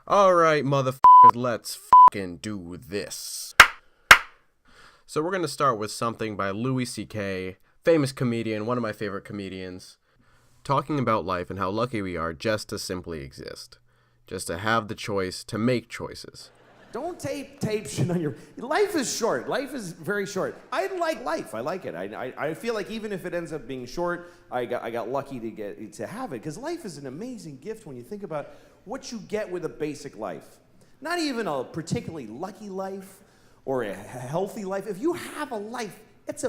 Alright, motherfuckers, let's fucking do this. So we're gonna start with something by Louis C.K., famous comedian, one of my favorite comedians, talking about life and how lucky we are just to simply exist. Just to have the choice to make choices. Don't tape shit on your... Life is short. Life is very short. I like life. I like it. I feel like even if it ends up being short, I got lucky to have it. Because life is an amazing gift when you think about what you get with a basic life. Not even a particularly lucky life or a healthy life. If you have a life, it's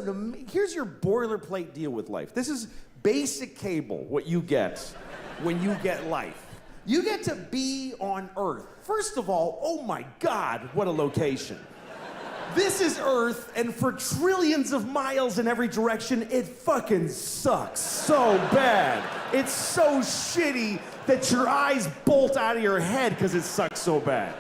here's your boilerplate deal with life. This is basic cable, what you get when you get life. You get to be on Earth. First of all, oh my God, what a location. This is Earth, and for trillions of miles in every direction, it fucking sucks so bad. It's so shitty that your eyes bolt out of your head because it sucks so bad.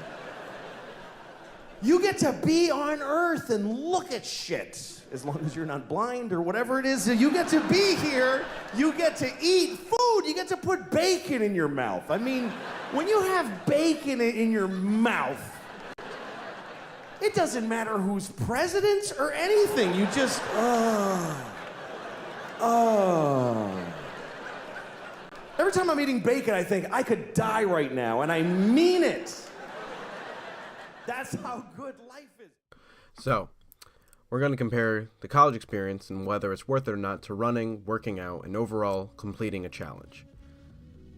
You get to be on Earth and look at shit. As long as you're not blind or whatever it is, you get to be here, you get to eat food, you get to put bacon in your mouth. I mean, when you have bacon in your mouth, it doesn't matter who's president or anything. You just, Every time I'm eating bacon, I think I could die right now, and I mean it. That's how good life is. So, we're going to compare the college experience and whether it's worth it or not to running, working out, and overall completing a challenge.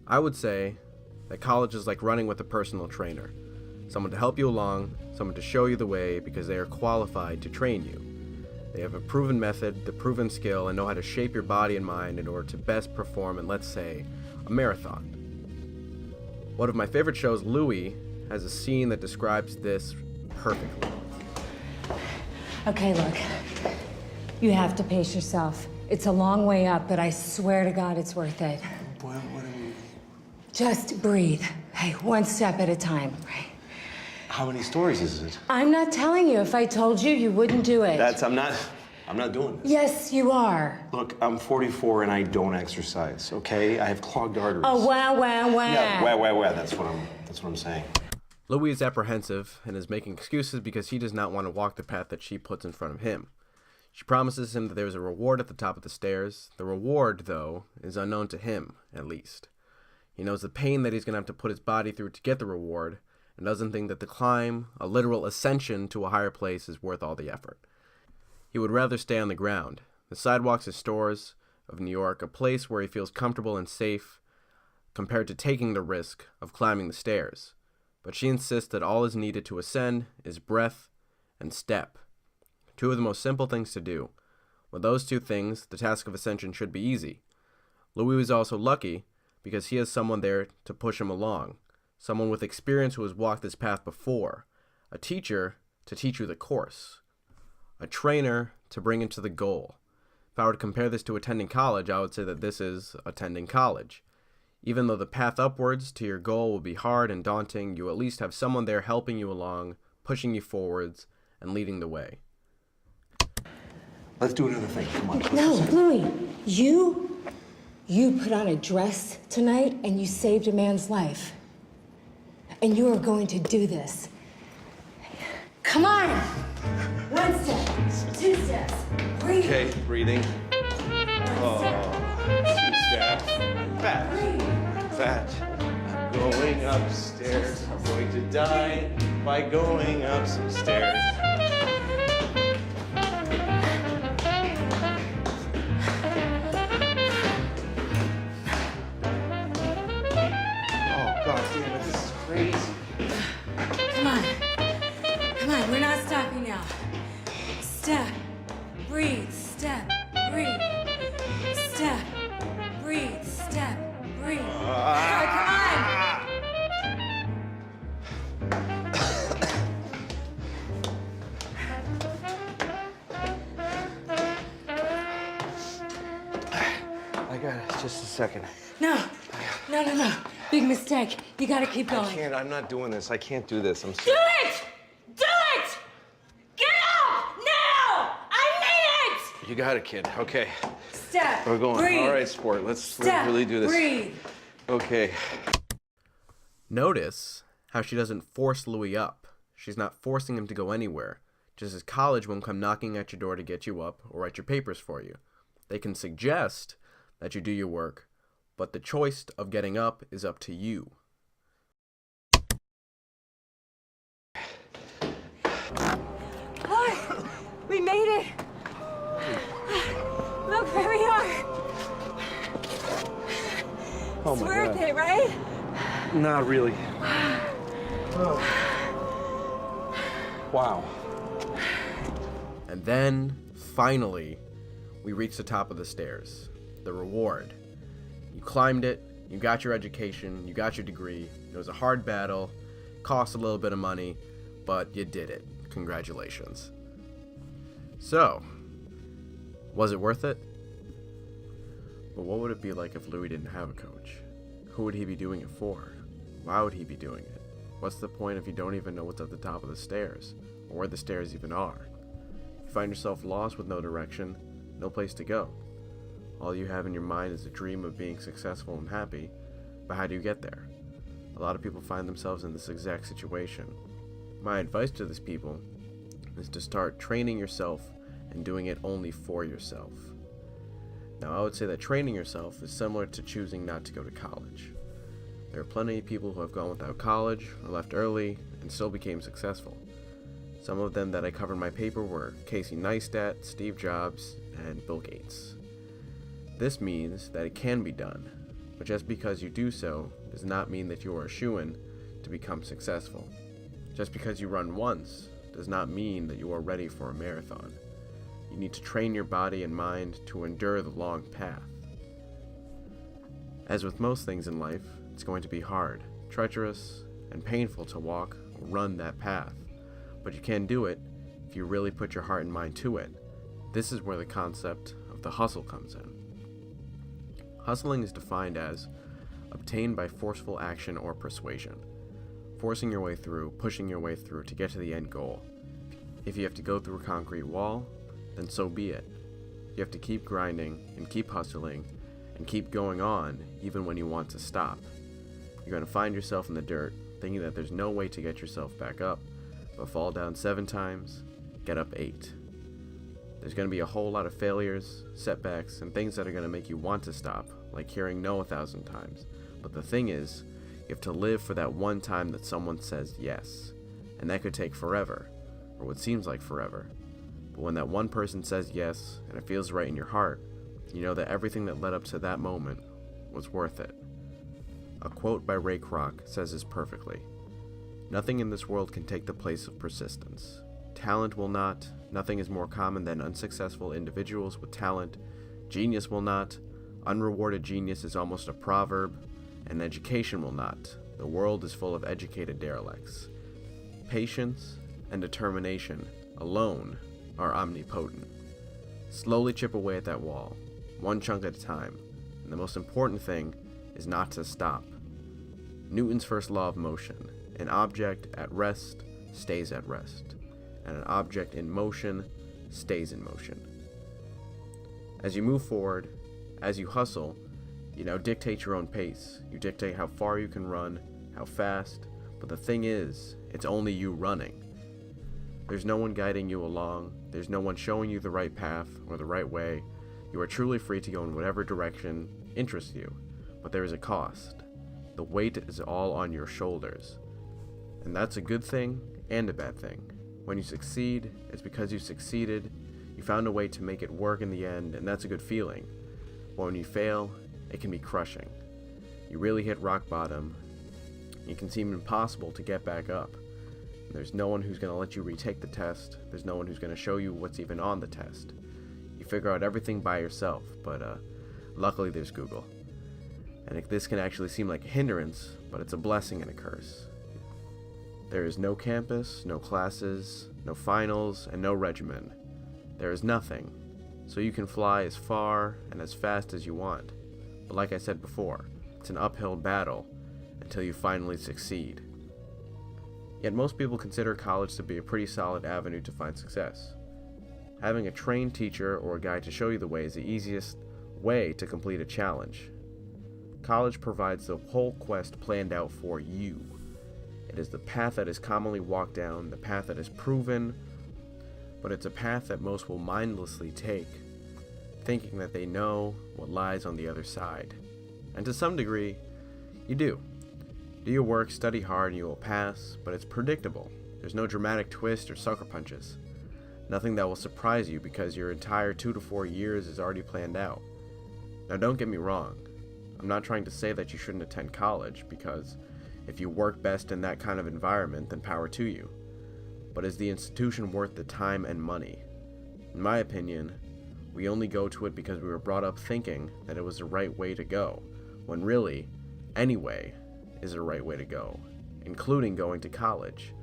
I would say that college is like running with a personal trainer. Someone to help you along, someone to show you the way because they are qualified to train you. They have a proven method, the proven skill, and know how to shape your body and mind in order to best perform in, let's say, a marathon. One of my favorite shows, Louis, has a scene that describes this perfectly. Okay, look. You have to pace yourself. It's a long way up, but I swear to God it's worth it. What are we... Just breathe. Hey, one step at a time. Right? How many stories is it? I'm not telling you. If I told you, you wouldn't do it. I'm not doing this. Yes, you are. Look, I'm 44 and I don't exercise, okay? I have clogged arteries. Oh, wow. Yeah, wow. That's what I'm saying. Louis is apprehensive and is making excuses because he does not want to walk the path that she puts in front of him. She promises him that there is a reward at the top of the stairs. The reward, though, is unknown to him, at least. He knows the pain that he's going to have to put his body through to get the reward, and doesn't think that the climb, a literal ascension to a higher place, is worth all the effort. He would rather stay on the ground, the sidewalks and stores of New York, a place where he feels comfortable and safe, compared to taking the risk of climbing the stairs. But she insists that all is needed to ascend is breath and step. Two of the most simple things to do. With those two things, the task of ascension should be easy. Louis was also lucky because he has someone there to push him along. Someone with experience who has walked this path before. A teacher to teach you the course. A trainer to bring you to the goal. If I were to compare this to attending college, I would say that this is attending college. Even though the path upwards to your goal will be hard and daunting, you at least have someone there helping you along, pushing you forwards, and leading the way. Let's do another thing. Come on. No, Louis, you put on a dress tonight and you saved a man's life. And you are going to do this. Come on! One step, two steps, breathe. Okay, breathing. Two steps. Fat. I'm going upstairs. I'm going to die by going up some stairs. Oh, God damn it, this is crazy. Come on, we're not stopping now. Step, breathe, step, breathe. Step, breathe, step, breathe. Come on! I got it. Just a second. No. Big mistake. You gotta keep going. I can't. I'm not doing this. I can't do this. I'm Do it! Do it! Get up! Now! I need it! You got it, kid. Okay. Step. We're going. Breathe. All right, sport. Let's Step. really do this. Breathe. Okay. Notice how she doesn't force Louis up. She's not forcing him to go anywhere, just as college won't come knocking at your door to get you up or write your papers for you. They can suggest that you do your work, but the choice of getting up is up to you. Look, we made it. Look where we are. Oh It's my worth God. it, right? Not really. Wow. And then, finally, we reach the top of the stairs. The reward. You climbed it, you got your education, you got your degree. It was a hard battle, cost a little bit of money, but you did it. Congratulations. So, was it worth it? But what would it be like if Louis didn't have a coach? Who would he be doing it for? Why would he be doing it? What's the point if you don't even know what's at the top of the stairs, or where the stairs even are? You find yourself lost with no direction, no place to go. All you have in your mind is a dream of being successful and happy, but how do you get there? A lot of people find themselves in this exact situation. My advice to these people is to start training yourself and doing it only for yourself. Now, I would say that training yourself is similar to choosing not to go to college. There are plenty of people who have gone without college or left early and still became successful. Some of them that I covered in my paper were Casey Neistat, Steve Jobs, and Bill Gates. This means that it can be done, but just because you do so does not mean that you are a shoo-in to become successful. Just because you run once does not mean that you are ready for a marathon. You need to train your body and mind to endure the long path. As with most things in life, it's going to be hard, treacherous, and painful to walk or run that path, but you can do it if you really put your heart and mind to it. This is where the concept of the hustle comes in. Hustling is defined as obtained by forceful action or persuasion, forcing your way through, pushing your way through to get to the end goal. If you have to go through a concrete wall, then so be it. You have to keep grinding and keep hustling and keep going on even when you want to stop. You're going to find yourself in the dirt thinking that there's no way to get yourself back up, but fall down 7 times, get up 8. There's going to be a whole lot of failures, setbacks, and things that are going to make you want to stop, like hearing no 1,000 times. But the thing is, you have to live for that one time that someone says yes, and that could take forever, or what seems like forever. But when that one person says yes, and it feels right in your heart, you know that everything that led up to that moment was worth it. A quote by Ray Kroc says this perfectly: "Nothing in this world can take the place of persistence. Talent will not. Nothing is more common than unsuccessful individuals with talent. Genius will not. Unrewarded genius is almost a proverb. And education will not. The world is full of educated derelicts. Patience and determination alone are omnipotent. Slowly chip away at that wall, one chunk at a time, and the most important thing is not to stop. Newton's first law of motion: an object at rest stays at rest, and an object in motion stays in motion. As you move forward, as you hustle, you now dictate your own pace. You dictate how far you can run, how fast, but the thing is, it's only you running. There's no one guiding you along. There's no one showing you the right path or the right way. You are truly free to go in whatever direction interests you, but there is a cost. The weight is all on your shoulders. And that's a good thing and a bad thing. When you succeed, it's because you succeeded. You found a way to make it work in the end, and that's a good feeling. But when you fail, it can be crushing. You really hit rock bottom. It can seem impossible to get back up. There's no one who's going to let you retake the test. There's no one who's going to show you what's even on the test. You figure out everything by yourself, but luckily there's Google. And this can actually seem like a hindrance, but it's a blessing and a curse. There is no campus, no classes, no finals, and no regimen. There is nothing, so you can fly as far and as fast as you want. But like I said before, it's an uphill battle until you finally succeed. Yet most people consider college to be a pretty solid avenue to find success. Having a trained teacher or a guide to show you the way is the easiest way to complete a challenge. College provides the whole quest planned out for you. It is the path that is commonly walked down, the path that is proven, but it's a path that most will mindlessly take, thinking that they know what lies on the other side. And to some degree, you do. Do your work, study hard, and you will pass, but it's predictable. There's no dramatic twist or sucker punches. Nothing that will surprise you because your entire 2 to 4 years is already planned out. Now don't get me wrong. I'm not trying to say that you shouldn't attend college, because if you work best in that kind of environment, then power to you. But is the institution worth the time and money? In my opinion, we only go to it because we were brought up thinking that it was the right way to go, when really, any way is the right way to go, including going to college.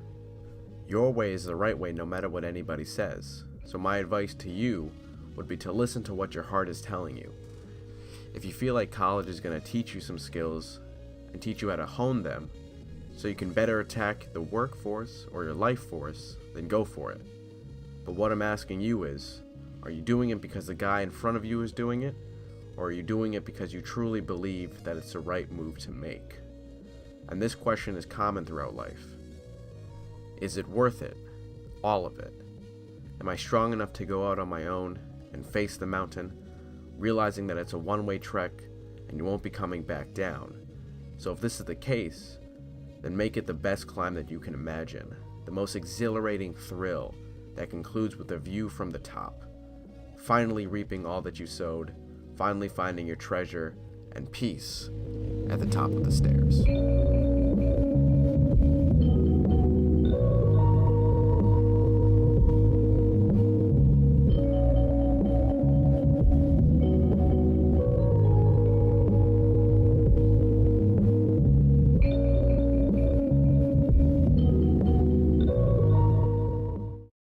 Your way is the right way no matter what anybody says, so my advice to you would be to listen to what your heart is telling you. If you feel like college is going to teach you some skills and teach you how to hone them so you can better attack the workforce or your life force, then go for it. But what I'm asking you is, are you doing it because the guy in front of you is doing it, or are you doing it because you truly believe that it's the right move to make? And this question is common throughout life. Is it worth it? All of it? Am I strong enough to go out on my own and face the mountain, realizing that it's a one-way trek and you won't be coming back down? So if this is the case, then make it the best climb that you can imagine, the most exhilarating thrill that concludes with a view from the top, finally reaping all that you sowed, finally finding your treasure and peace at the top of the stairs.